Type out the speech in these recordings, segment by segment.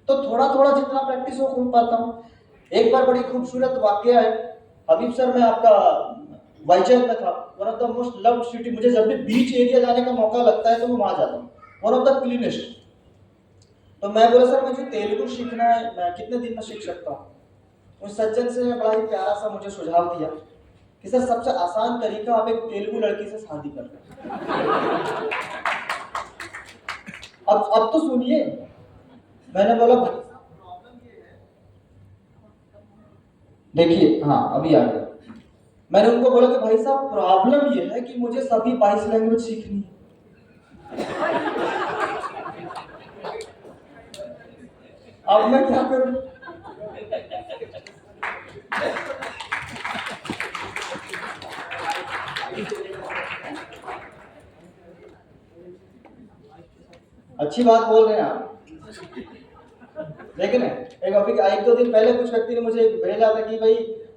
तो थोड़ा थोड़ा जितना प्रैक्टिस हो पाता हूँ। एक बार बड़ी खूबसूरत वाकया है, हबीब सर मैं आपका वाइजैक में था, one of the most loved city. मुझे जब भी बीच एरिया जाने का मौका लगता है तो मैं वहां जाता हूँ, वन ऑफ द क्लीनेस्ट। तो मैं बोला सर मुझे तेलुगु सीखना है, मैं कितने दिन में सीख सकता हूँ? उस सज्जन से बड़ा ही प्यारा सा मुझे सुझाव दिया कि सर सबसे आसान तरीका आप एक तेलुगु लड़की से शादी कर लो। अब तो सुनिए, मैंने बोला भाई देखिए, हाँ अभी आ गया। मैंने उनको बोला कि भाई साहब प्रॉब्लम ये है कि मुझे सभी 22 लैंग्वेज सीखनी है। अब मैं क्या करूं? अच्छी बात बोल रहे हैं आप, लेकिन एक अभी एक दो दिन पहले कुछ व्यक्ति ने मुझे भेजा था कि भाई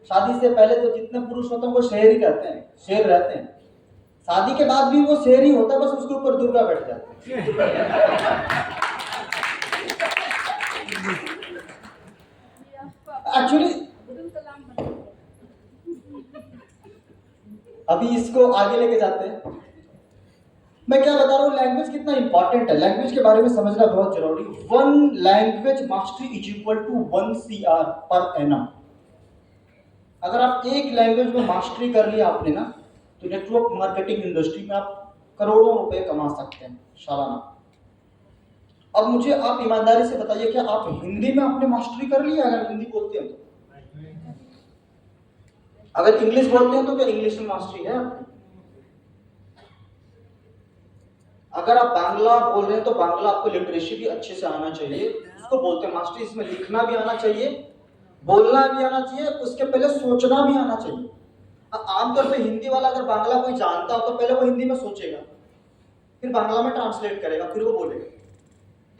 शादी से पहले तो जितने पुरुष होते हैं वो शेर ही रहते हैं, शेर रहते हैं, शादी के बाद भी वो शेर ही होता है, बस उसके ऊपर दुर्गा बैठ जाती है। एक्चुअली अभी इसको आगे लेके जाते हैं। मैं क्या बता रहा हूँ, लैंग्वेज कितना इंपॉर्टेंट है, लैंग्वेज के बारे में समझना बहुत जरूरी। 1 language mastery is equal to 1 CR per annum. अगर आप एक लैंग्वेज में मास्टरी कर लिया आपने ना, तो नेटवर्क मार्केटिंग इंडस्ट्री में आप करोड़ों रुपए कमा सकते हैं सालाना। अब मुझे आप ईमानदारी से बताइए, क्या आप हिंदी में आपने मास्टरी कर लिया? अगर हिंदी बोलते हैं तो, अगर इंग्लिश बोलते हैं तो क्या इंग्लिश में मास्टरी है आपकी? अगर आप बांग्ला बोल रहे हैं तो बांग्ला आपको लिटरेसी भी अच्छे से आना चाहिए, उसको बोलते हैं मास्टरी। इसमें लिखना भी आना चाहिए, बोलना भी आना चाहिए, उसके पहले सोचना भी आना चाहिए। आमतौर पे हिंदी वाला अगर बांग्ला कोई जानता हो तो पहले वो हिंदी में सोचेगा, फिर बांग्ला में ट्रांसलेट करेगा, फिर वो बोलेगा।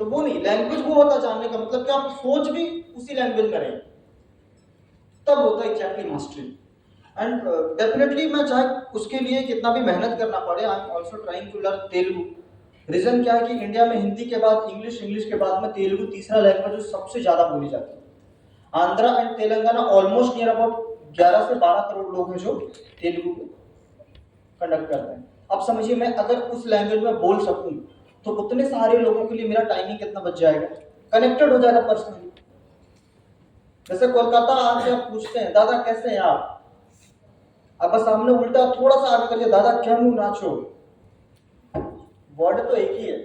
तो वो नहीं, लैंग्वेज वो होता जानने का मतलब कि आप सोच भी उसी लैंग्वेज में रहे, तब होता है एग्जैक्टली मास्टरी। एंड डेफिनेटली मैं चाहे उसके लिए कितना भी मेहनत करना पड़े, I am also trying to learn Telugu. Reason क्या है कि इंडिया में हिंदी के बाद इंग्लिश, इंग्लिश के बाद में तेलुगु तीसरा लैंग्वेज जो सबसे ज्यादा बोली जाती है। Andhra and Telangana almost near about 11 से 12 करोड़ लोग हैं जो तेलुगु को कंडक्ट करते हैं। अब समझिए, मैं अगर उस लैंग्वेज में बोल सकूं तो उतने सारे लोगों के लिए मेरा टाइमिंग कितना बच जाएगा, कनेक्टेड हो जाएगा पर्सनली। जैसे कोलकाता आके आप पूछते हैं दादा कैसे हैं आप, अब बस सामने उल्टा थोड़ा सा आगे करिए, दादा क्या मुंह नाचो। वर्ड तो एक ही है,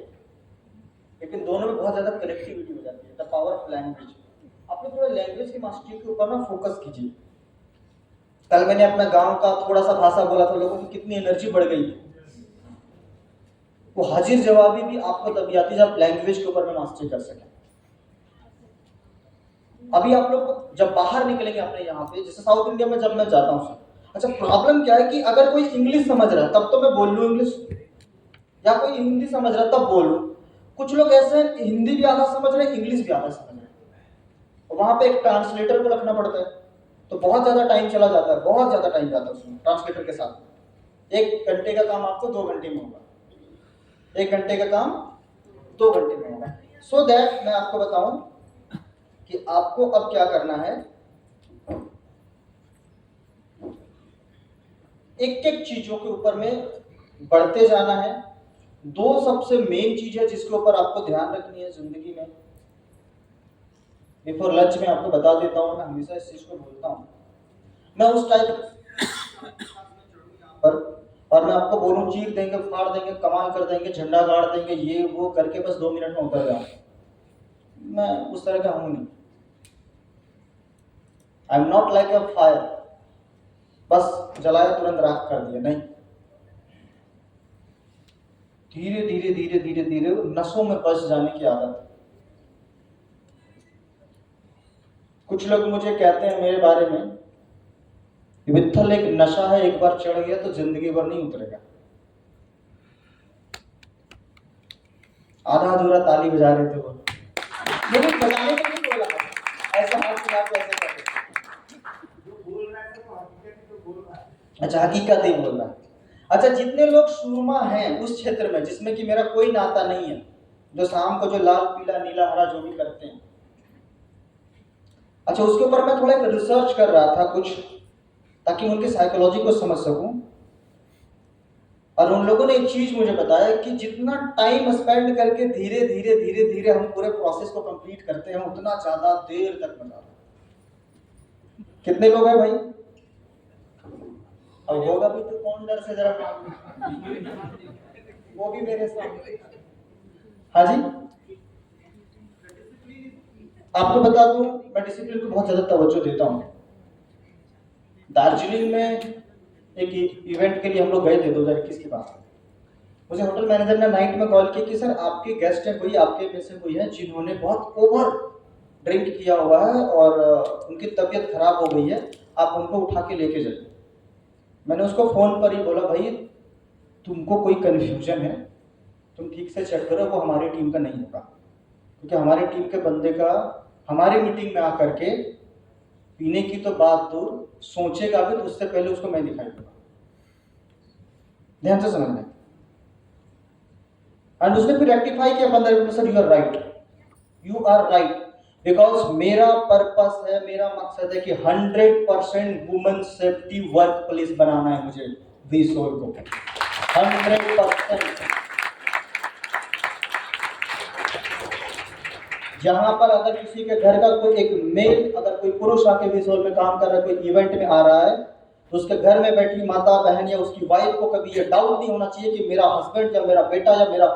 लेकिन दोनों में बहुत ज्यादा कनेक्टिविटी हो जाती है। The power of language. अपने थोड़ा लैंग्वेज की मास्टरी के ऊपर ना फोकस कीजिए। कल मैंने अपना गांव का थोड़ा सा भाषा बोला था, लोगों की कितनी एनर्जी बढ़ गई थी। वो हाजिर जवाबी भी आपको तभी आती है जब लैंग्वेज के ऊपर में मास्टरी कर सके। अभी आप लोग जब बाहर निकलेंगे अपने यहाँ पे, जैसे साउथ इंडिया में जब मैं जाता हूँ, अच्छा प्रॉब्लम क्या है कि अगर कोई इंग्लिश समझ रहा है तब तो मैं बोल लूँ इंग्लिश, या कोई हिंदी समझ रहा है तब बोल लूँ। कुछ लोग ऐसे हैं हिंदी भी आधा समझ रहे हैं, इंग्लिश भी आधा समझ रहे हैं, वहां पे एक ट्रांसलेटर को रखना पड़ता है, तो बहुत ज्यादा टाइम चला जाता है, बहुत ज्यादा टाइम जाता है उसमें ट्रांसलेटर के साथ। 1 घंटे का काम आपको 2 घंटे में होगा, 1 घंटे का काम 2 घंटे में होगा। सो दैट मैं आपको बताऊं कि आपको अब क्या करना है, एक एक चीजों के ऊपर में बढ़ते जाना है। 2 सबसे मेन चीज है जिसके ऊपर आपको ध्यान रखनी है जिंदगी में। बिफोर लंच में आपको बता देता हूं, मैं हमेशा इस चीज को बोलता हूं, मैं उस टाइप पर, और मैं आपको बोलूं चीर देंगे, फाड़ देंगे, कमाल कर देंगे, झंडा गाड़ देंगे, ये वो करके बस 2 मिनट में उतर जाऊं, मैं उस तरह का हूं नहीं। I am not like a fire, बस जलाया तुरंत राख कर दिया, नहीं। धीरे धीरे धीरे धीरे धीरे नसों में बस जाने की आदत। कुछ लोग मुझे कहते हैं मेरे बारे में, विट्ठल एक नशा है, एक बार चढ़ गया तो जिंदगी भर नहीं उतरेगा। आधा अधूरा ताली बजा रहे थे वो, मुझे बजाने को नहीं बोला, ऐसा हाथ मिला के ऐसे कर, अच्छा हकीकत ही बोल रहा है। अच्छा, जितने लोग सूरमा हैं उस क्षेत्र में जिसमें कि मेरा कोई नाता नहीं है, जो शाम को जो लाल पीला नीला हरा जो भी करते हैं, अच्छा, उसके ऊपर मैं थोड़ा रिसर्च कर रहा था कुछ, ताकि उनकी साइकोलॉजी को समझ सकूं। और उन लोगों ने एक चीज मुझे बताया कि जितना टाइम स्पेंड करके धीरे धीरे धीरे धीरे हम पूरे प्रोसेस को कंप्लीट करते हैं, उतना ज्यादा देर तक मजा आता है। कितने लोग हैं भाई? अब होगा भी तो कौन डर से जरा काम, वो भी मेरे सामने। हाँ जी, आपको बता दूं, मैं डिसिप्लिन को बहुत ज्यादा तवज्जो देता हूँ। दार्जिलिंग में एक इवेंट के लिए हम लोग गए थे 2021 के बाद। मुझे होटल मैनेजर ने नाइट में कॉल किया कि सर आपके गेस्ट है कोई, आपके में से कोई है जिन्होंने बहुत ओवर ड्रिंक किया हुआ है और उनकी तबीयत खराब हो गई है, आप उनको उठा के लेके जाइए। मैंने उसको फोन पर ही बोला, भाई तुमको कोई कंफ्यूजन है, तुम ठीक से चेक करो, वो हमारी टीम का नहीं होगा, क्योंकि हमारी टीम के बंदे का हमारी मीटिंग में आकर के पीने की तो बात दूर, सोचेगा भी तो उससे पहले उसको मैं दिखाई दूंगा। ध्यान से समझना। एंड उसने फिर रेक्टिफाई किया 15 मिनट में, sir you are right, because मेरा पर्पस है, मेरा मकसद है कि 100% वुमेन सेफ्टी वर्क प्लेस बनाना है मुझे वीसोल को 100%। जहां पर अगर किसी के घर का कोई एक मेल, अगर कोई पुरुष आके वीसोल में काम कर रहा है, कोई इवेंट में आ रहा है, तो उसके घर में बैठी माता बहन या उसकी वाइफ को कभी ये डाउट नहीं होना चाहिए कि मेरा हस्बैंड या मेरा बेटा या मेरा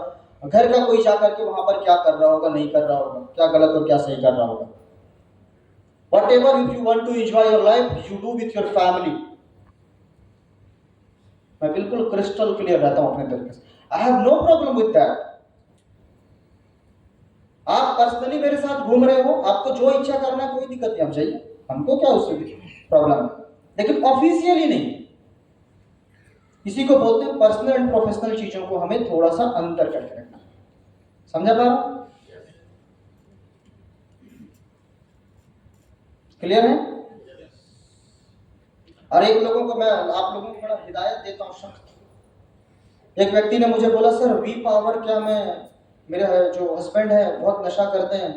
घर का कोई जाकर के वहां पर क्या कर रहा होगा, नहीं कर रहा होगा, क्या गलत और क्या सही कर रहा होगा। Whatever if you want to enjoy your life, you do with your family. मैं बिल्कुल क्रिस्टल क्लियर रहता हूं अपने तरीके से। I have no problem with that. आप पर्सनली मेरे साथ घूम रहे हो, आपको जो इच्छा करना है कोई दिक्कत नहीं, आप जाइए, हमको क्या उससे प्रॉब्लम है, लेकिन ऑफिशियली नहीं। इसी को बोलते हैं पर्सनल एंड प्रोफेशनल चीजों को हमें थोड़ा सा अंतर करके रखना। समझा पा रहा? क्लियर है? और एक लोगों को मैं, आप लोगों को बड़ा हिदायत देता हूं शख्स। एक व्यक्ति ने मुझे बोला, सर वी पावर क्या, मैं मेरे जो हस्बैंड है बहुत नशा करते हैं,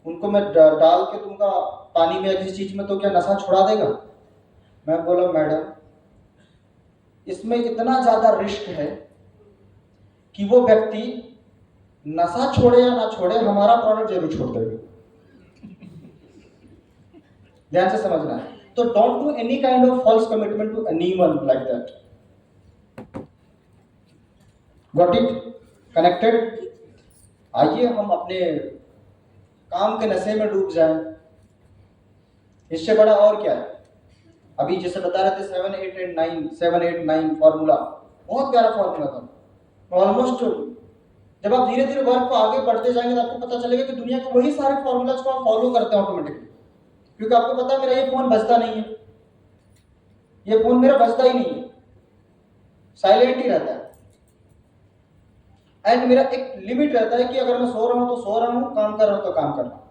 उनको मैं डाल के दूंगा पानी में या किसी चीज में तो क्या नशा छुड़ा देगा? मैं बोला, मैडम इसमें इतना ज्यादा रिस्क है कि वो व्यक्ति नशा छोड़े या ना छोड़े, हमारा प्रोडक्ट जरूर छोड़ देगा। ध्यान से समझना है। तो don't do any kind of false commitment to anyone like that. Got it? Connected? आइए हम अपने काम के नशे में डूब जाएं, इससे बड़ा और क्या है। अभी जैसे बता रहे थे 7-8-9 फॉर्मूला, बहुत प्यारा फॉर्मूला था। ऑलमोस्ट जब आप धीरे धीरे वर्क को आगे बढ़ते जाएंगे तो आपको पता चलेगा कि दुनिया के वही सारे फॉर्मूलाज को आप फॉलो करते हैं ऑटोमेटिकली, क्योंकि आपको पता है मेरा ये फोन बजता नहीं है, ये फोन मेरा बजता ही नहीं है, साइलेंट ही रहता है। एंड मेरा एक लिमिट रहता है कि अगर मैं सो रहा हूं तो सो रहा हूं, काम कर रहा हूं तो काम कर रहा हूं।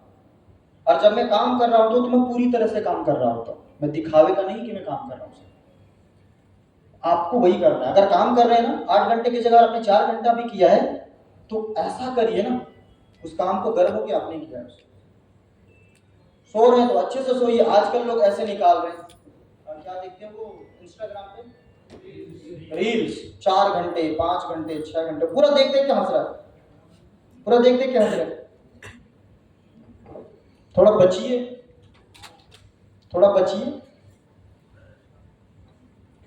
और जब मैं काम कर रहा हूं तो मैं पूरी तरह से काम कर रहा होता हूं, मैं दिखावे का नहीं कि मैं काम कर रहा हूं। आपको वही करना है। अगर काम कर रहे हैं ना 8 घंटे की जगह आपने 4 घंटा भी किया है, तो ऐसा करिए ना उस काम को गर्व हो कि आपने किया है। सो रहे हैं तो अच्छे से सोइए। आजकल लोग ऐसे निकाल रहे हैं, और क्या देखते हैं वो इंस्टाग्राम पे रील्स, 4 घंटे 5 घंटे 6 घंटे, पूरा देख देख के हंस रहा है, पूरा देख देख के हंस रहा है। थोड़ा बचिए, थोड़ा बचिए।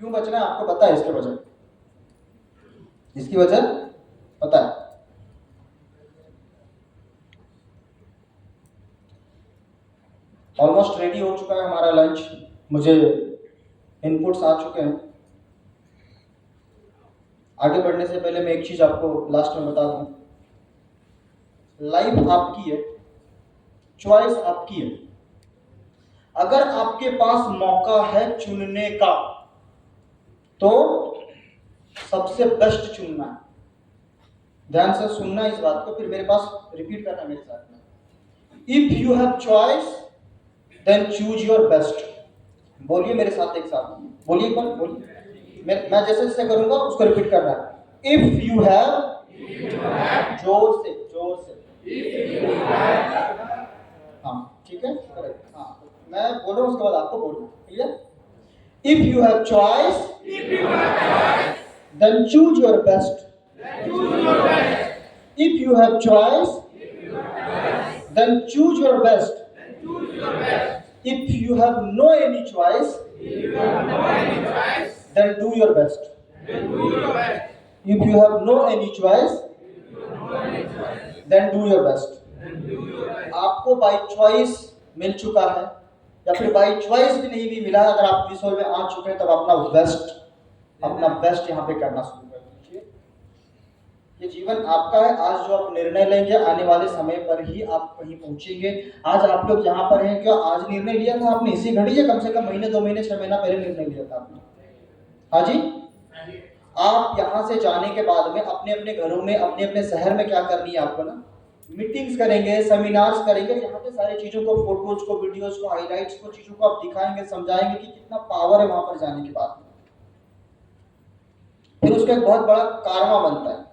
क्यों बचना है आपको पता है, इसके वजह, इसकी वजह पता है। ऑलमोस्ट रेडी हो चुका है हमारा लंच, मुझे इनपुट्स आ चुके हैं। आगे बढ़ने से पहले मैं एक चीज आपको लास्ट में बता दूं, लाइफ आपकी है, चॉइस आपकी है। अगर आपके पास मौका है चुनने का तो सबसे बेस्ट चुनना है। ध्यान से सुनना इस बात को, फिर मेरे पास रिपीट करना मेरे साथ में। If you have choice then choose your best. बोलिए मेरे साथ एक साथ, बोलिए पर बोलिए, मैं जैसे जैसे करूंगा उसको रिपीट करना है। इफ यू हैव, जोर से, हाँ ठीक है, करेक्ट, हाँ। उसके बाद आपको बोलना, ठीक है? If you have choice then choose your best. If you have choice then choose your best. If you have no any choice then do your best. If you have no any choice then do your best. आपको by choice मिल चुका है या फिर by choice भी नहीं भी मिला, अगर आप इस में आ चुके हैं तब अपना बेस्ट यहाँ पे करना शुरू कर दीजिए। ये जीवन आपका है। आज जो आप निर्णय लेंगे आने वाले समय पर ही आप कहीं पहुंचेंगे। आज आप लोग यहाँ पर हैं, क्या आज निर्णय लिया था आपने इसी घड़ी या कम से कम महीने 2 महीने 6 महीना पहले निर्णय लिया था आपने? हाँ जी, आप यहाँ से जाने के बाद में अपने अपने घरों में अपने अपने शहर में क्या करनी है आपको ना, मीटिंग्स करेंगे, सेमिनार्स करेंगे, यहाँ पे सारी चीजों को, फोटोज को, वीडियोज को, हाइलाइट्स को, चीजों को आप दिखाएंगे, समझाएंगे कि कितना पावर है वहां पर जाने के बाद। फिर उसका एक बहुत बड़ा कारवा बनता है।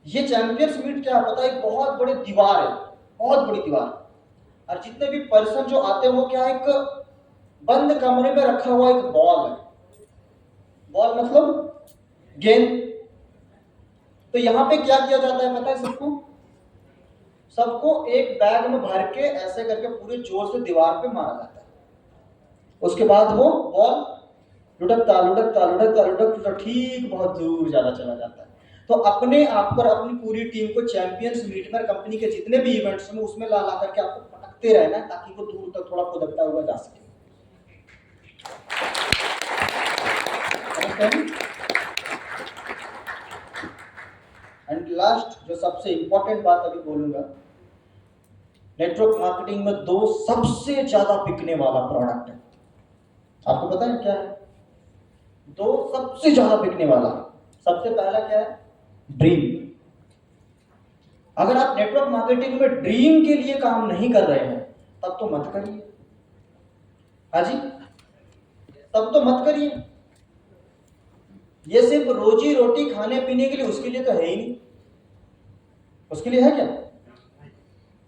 ये चैंपियंस मीट क्या पता है, एक बहुत बड़ी दीवार है, बहुत बड़ी दीवार, और जितने भी पर्सन जो आते हैं वो क्या, एक बंद कमरे में रखा हुआ एक बॉल है। बॉल मतलब गेंद। तो यहां पे क्या किया जाता है पता है सबको एक बैग में भर के ऐसे करके पूरे जोर से दीवार पे मारा जाता है। उसके बाद वो बॉल लुढ़कता ठीक बहुत दूर ज्यादा चला जाता है। तो अपने आप पर अपनी पूरी टीम को चैंपियंस मीट में कंपनी के जितने भी इवेंट्स में उसमें ला करके आपको पटकते रहना है ताकि वो दूर तक थोड़ा खुदकता हुआ जा सके। एंड लास्ट जो सबसे इंपॉर्टेंट बात अभी बोलूंगा, नेटवर्क मार्केटिंग में 2 सबसे ज्यादा बिकने वाला प्रोडक्ट है। आपको पता है क्या है? 2 सबसे ज्यादा बिकने वाला। सबसे पहला क्या है? ड्रीम। अगर आप नेटवर्क मार्केटिंग में ड्रीम के लिए काम नहीं कर रहे हैं तब तो मत करिए। हाँ जी, तब तो मत करिए। ये सिर्फ रोजी रोटी खाने पीने के लिए, उसके लिए तो है ही नहीं। उसके लिए है क्या?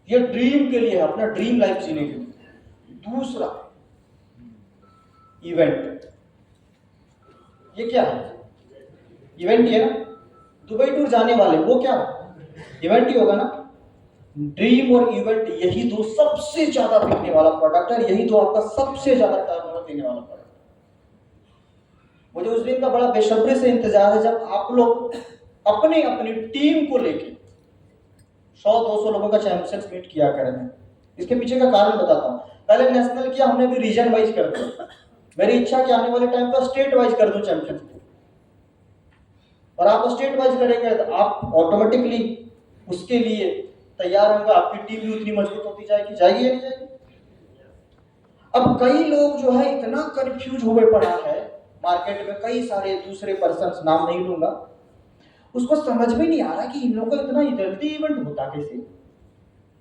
ये ड्रीम के लिए है, अपना ड्रीम लाइफ जीने के लिए। दूसरा इवेंट। ये क्या है? इवेंट ही है ना। दुबई टूर जाने वाले वो क्या इवेंट ही होगा ना। ड्रीम और इवेंट, यही 2 सबसे ज्यादा बिकने वाला प्रोडक्ट है, यही 2 आपका सबसे ज्यादा टर्नओवर देने वाला प्रोडक्ट। मुझे उस दिन का बड़ा बेसब्री से इंतजार है जब आप लोग अपने अपनी टीम को लेके 100-200 लोगों का चैंपियंस मीट किया करें। इसके पीछे का कारण बताता हूँ। पहले नेशनल किया हमने, भी रीजन वाइज कर दिया। मेरी इच्छा कि आने वाले टाइम पर स्टेट वाइज कर दूं चैंपियंस मीट, और आप स्टेट वाइज करेंगे तो आप ऑटोमेटिकली उसके लिए तैयार होंगे, आपकी टीम भी उतनी मजबूत होती जाएगी या नहीं जाएगी। अब कई लोग जो है इतना कंफ्यूज हुए पड़ा है मार्केट में, कई सारे दूसरे पर्सन, नाम नहीं लूंगा, उसको समझ में नहीं आ रहा कि इन लोगों का इतना जल्दी इवेंट होता कैसे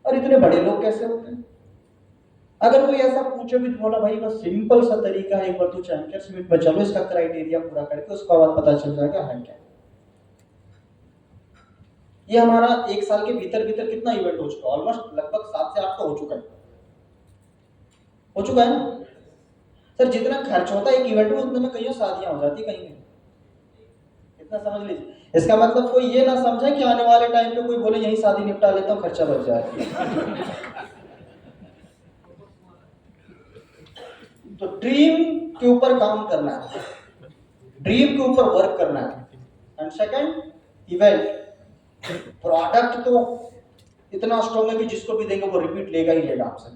और इतने बड़े लोग कैसे होते हैं। अगर कोई ऐसा पूछे भी बोला भाई बस सिंपल सा तरीका है, एक बार तू चैंपियंस मीट में चलो, इसका क्राइटेरिया पूरा करके उसके बाद पता चल जाएगा है क्या। ये हमारा 1 साल के भीतर कितना इवेंट हो चुका है? ऑलमोस्ट लगभग 7 से 8 तो हो चुका है ना सर। जितना खर्च होता है एक इवेंट में उतने में कई शादियां हो जाती कहीं में, इतना समझ लीजिए। इसका मतलब कोई ये ना समझे कि आने वाले टाइम पे कोई बोले यही शादी निपटा लेता हूँ, खर्चा बच जाए। तो ड्रीम के ऊपर काम करना है, ड्रीम के ऊपर वर्क करना है। And second, event. प्रोडक्ट तो इतना स्ट्रॉन्ग है कि जिसको भी देंगे वो रिपीट लेगा ही लेगा आपसे।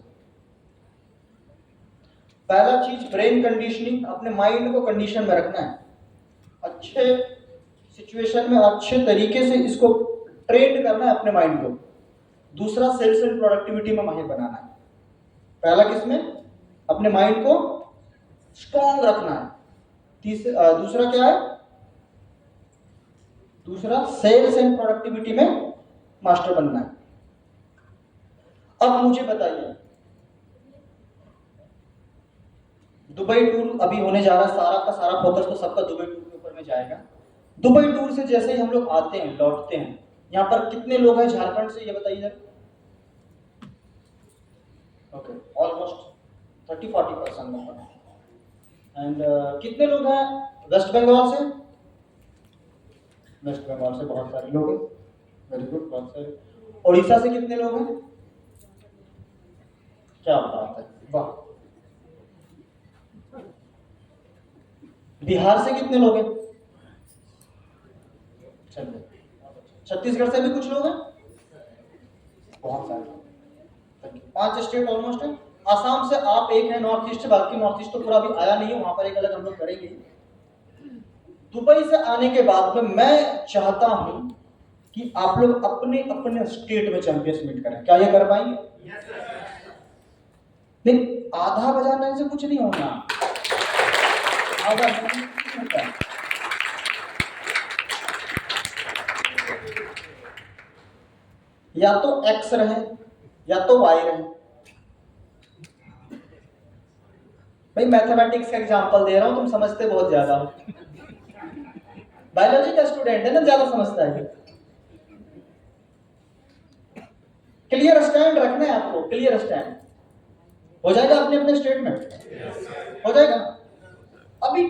पहला चीज ब्रेन कंडीशनिंग, अपने माइंड को कंडीशन में रखना है, अच्छे सिचुएशन में अच्छे तरीके से इसको ट्रेन करना है अपने माइंड को। दूसरा, सेल्स एंड प्रोडक्टिविटी में माहिर बनाना है। पहला किसमें? अपने माइंड को स्ट्रॉन्ग रखना है। दूसरा क्या है? दूसरा, सेल्स एंड प्रोडक्टिविटी में मास्टर बनना है। अब मुझे बताइए, दुबई टूर अभी होने जा रहा है, सारा का सारा फोकस तो सबका दुबई टूर के ऊपर में जाएगा। दुबई टूर से जैसे ही हम लोग आते हैं, लौटते हैं, यहाँ पर कितने लोग हैं झारखंड से, ये बताइए जरा। Okay, almost 30-40% number. एंड कितने लोग हैं वेस्ट बंगाल से? वेस्ट बंगाल से बहुत सारे लोग हैं, वेरी गुड, बहुत सारे। उड़ीसा से कितने लोग हैं? क्या बात है, वाह। बिहार से कितने लोग हैं? चलिए, छत्तीसगढ़ से भी कुछ लोग हैं, बहुत सारे। 5 स्टेट ऑलमोस्ट है। आसाम से आप एक है, नॉर्थ ईस्ट, बाकी नॉर्थ ईस्ट तो पूरा भी आया नहीं है, वहां पर एक अलग हम लोग करेंगे। दुबई से आने के बाद में मैं चाहता हूं कि आप लोग अपने अपने स्टेट में चैंपियंस मीट करें। क्या ये कर पाएंगे? नहीं, आधा बजाने से कुछ नहीं होना, आधा बजाने से कुछ नहीं होता। या तो एक्स रहे या तो वाई रहे। भाई मैथमेटिक्स का एग्जांपल दे रहा हूं, तुम समझते बहुत ज्यादा हो। बायोलॉजी का स्टूडेंट है ना, ज्यादा समझता है। क्लियर स्टैंड रखना है आपको, क्लियर स्टैंड। हो जाएगा अपने अपने स्टेट में, हो जाएगा। अभी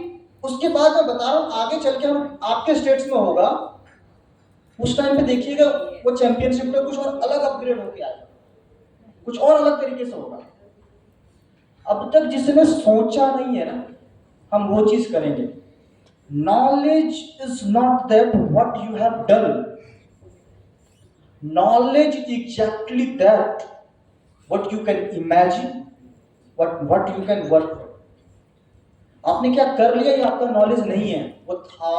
उसके बाद मैं बता रहा हूं, आगे चल के हम आपके स्टेट्स में होगा, उस टाइम पे देखिएगा वो चैंपियनशिप में कुछ और अलग अपग्रेड होके आएगा, कुछ और अलग तरीके से होगा। अब तक जिसने सोचा नहीं है ना, हम वो चीज करेंगे। Knowledge is not that what you have done, knowledge is exactly that what you can imagine, what you can work. आपने क्या कर लिया ये आपका नॉलेज नहीं है, वो था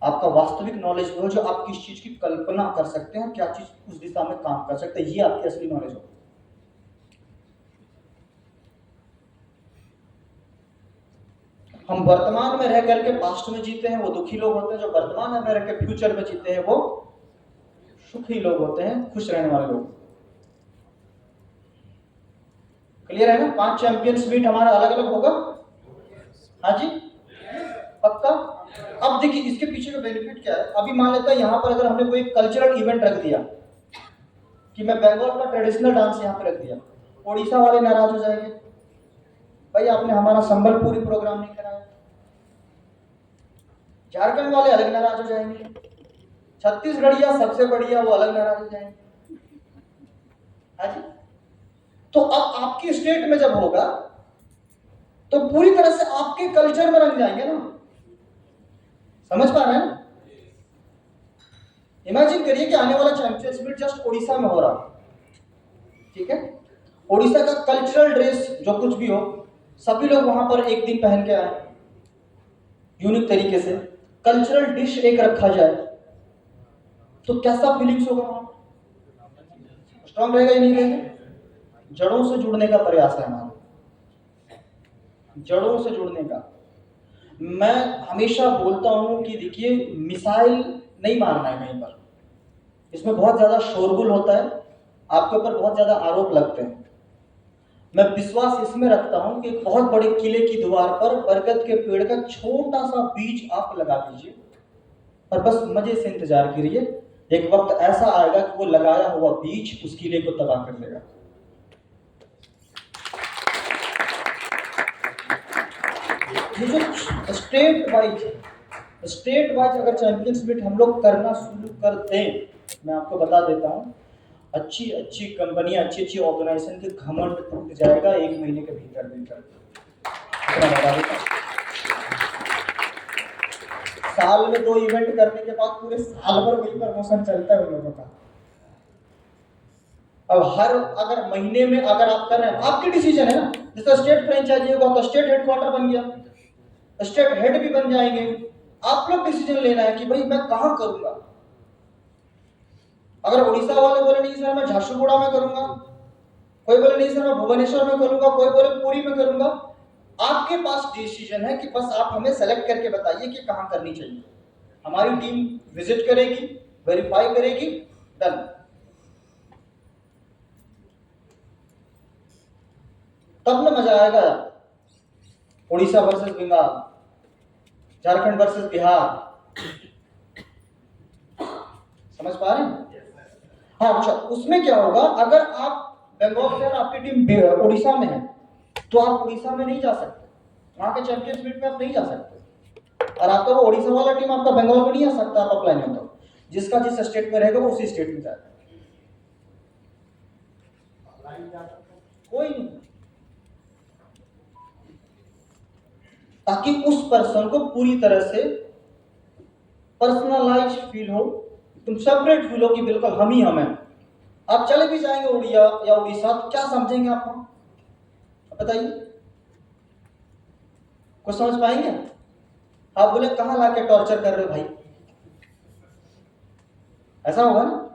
आपका वास्तविक नॉलेज। वो जो आप किस चीज की कल्पना कर सकते हैं, क्या चीज उस दिशा में काम कर सकते हैं, ये आपकी असली नॉलेज हो। हम वर्तमान में रह करके पास्ट में जीते हैं, वो दुखी लोग होते हैं। जो वर्तमान में रह करके फ्यूचर में जीते हैं, वो सुखी लोग होते हैं, खुश रहने वाले लोग। क्लियर है ना? 5 चैंपियंस मीट हमारा अलग अलग होगा। हाँ जी, पक्का। अब देखिए इसके पीछे का बेनिफिट क्या है। अभी मान लेता है यहाँ पर अगर हमने कोई कल्चरल इवेंट रख दिया कि मैं बंगाल का ट्रेडिशनल डांस यहाँ पे रख दिया, उड़ीसा वाले नाराज हो जाएंगे, भाई आपने हमारा संबलपुरी प्रोग्राम नहीं कराया। झारखंड वाले अलग नाराज हो जाएंगे, छत्तीसगढ़िया सबसे बढ़िया वो अलग नाराज हो जाएंगे। हाँ जी। तो अब आपकी स्टेट में जब होगा तो पूरी तरह से आपके कल्चर में रंग जाएंगे ना। समझ पा रहे हैं ना? इमेजिन करिए कि आने वाला चैंपियनशिप जस्ट उड़ीसा में हो रहा, ठीक है। उड़ीसा का कल्चरल ड्रेस जो कुछ भी हो, सभी लोग वहां पर एक दिन पहन के आए यूनिक तरीके से। कल्चरल डिश एक रखा जाए तो कैसा फीलिंग्स होगा वहां? स्ट्रांग रहेगा या नहीं रहेगा? जड़ों से जुड़ने का प्रयास है हमारा, जड़ों से जुड़ने का। मैं हमेशा बोलता हूं कि देखिए मिसाइल नहीं मारना है कहीं पर, इसमें बहुत ज्यादा शोरगुल होता है, आपके ऊपर बहुत ज्यादा आरोप लगते हैं। मैं विश्वास इसमें रखता हूं कि एक बहुत बड़े किले की दीवार पर बरगद के पेड़ का छोटा सा बीज आप लगा दीजिए और बस मजे से इंतजार करिए। एक वक्त ऐसा आएगा कि वो लगाया हुआ बीज उस किले को तबाह कर देगा। ये जो स्टेट वाइज अगर चैंपियंस मीट हम लोग करना शुरू कर दें, मैं आपको बता देता हूं, अच्छी अच्छी कंपनियां, अच्छी अच्छी ऑर्गेनाइजेशन के घमंड टूट जाएगा 1 महीने के भीतर भीतर। साल में 2 इवेंट करने के बाद पूरे साल भर वही प्रमोशन चलता है उन लोगों का। अब हर अगर महीने में अगर आप कर रहे हैं, आपकी डिसीजन है ना। जैसे स्टेट फ्रेंचाइजी होगा तो स्टेट हेडक्वार्टर बन गया, स्टेट हेड भी बन जाएंगे। आप लोग डिसीजन लेना है कि भाई मैं कहां करूंगा। अगर उड़ीसा वाले बोले नहीं सर मैं झारसुगुड़ा में करूंगा, कोई बोले नहीं सर मैं भुवनेश्वर में करूंगा, कोई बोले पुरी में करूंगा, आपके पास डिसीजन है कि बस आप हमें सेलेक्ट करके बताइए कि कहां करनी चाहिए। हमारी टीम विजिट करेगी, वेरीफाई करेगी, डन। तब ना मजा आएगा। उड़ीसा वर्सेस बंगाल, झारखंड वर्सेस बिहार, समझ पा रहे हैं? हाँ अच्छा, उसमें क्या होगा, अगर आप बंगाल से आपकी टीम उड़ीसा में है तो आप उड़ीसा में नहीं जा सकते, वहां के चैंपियनशिप में आप नहीं जा सकते, और आपका वो उड़ीसा वाला टीम आपका बंगाल में नहीं आ सकता, आप अप्लाई नहीं होता, जिसका जिस स्टेट में रहेगा वो उसी स्टेट में जाएगा, कोई नहीं, ताकि उस पर्सन को पूरी तरह से पर्सनलाइज फील हो, तुम सेपरेट फील हो कि बिल्कुल हम ही हम हैं। आप चले भी जाएंगे उड़िया या उड़ीसा तो क्या समझेंगे आपको, बताइए, कुछ समझ पाएंगे? आप बोले कहां लाके टॉर्चर कर रहे हो भाई, ऐसा होगा ना।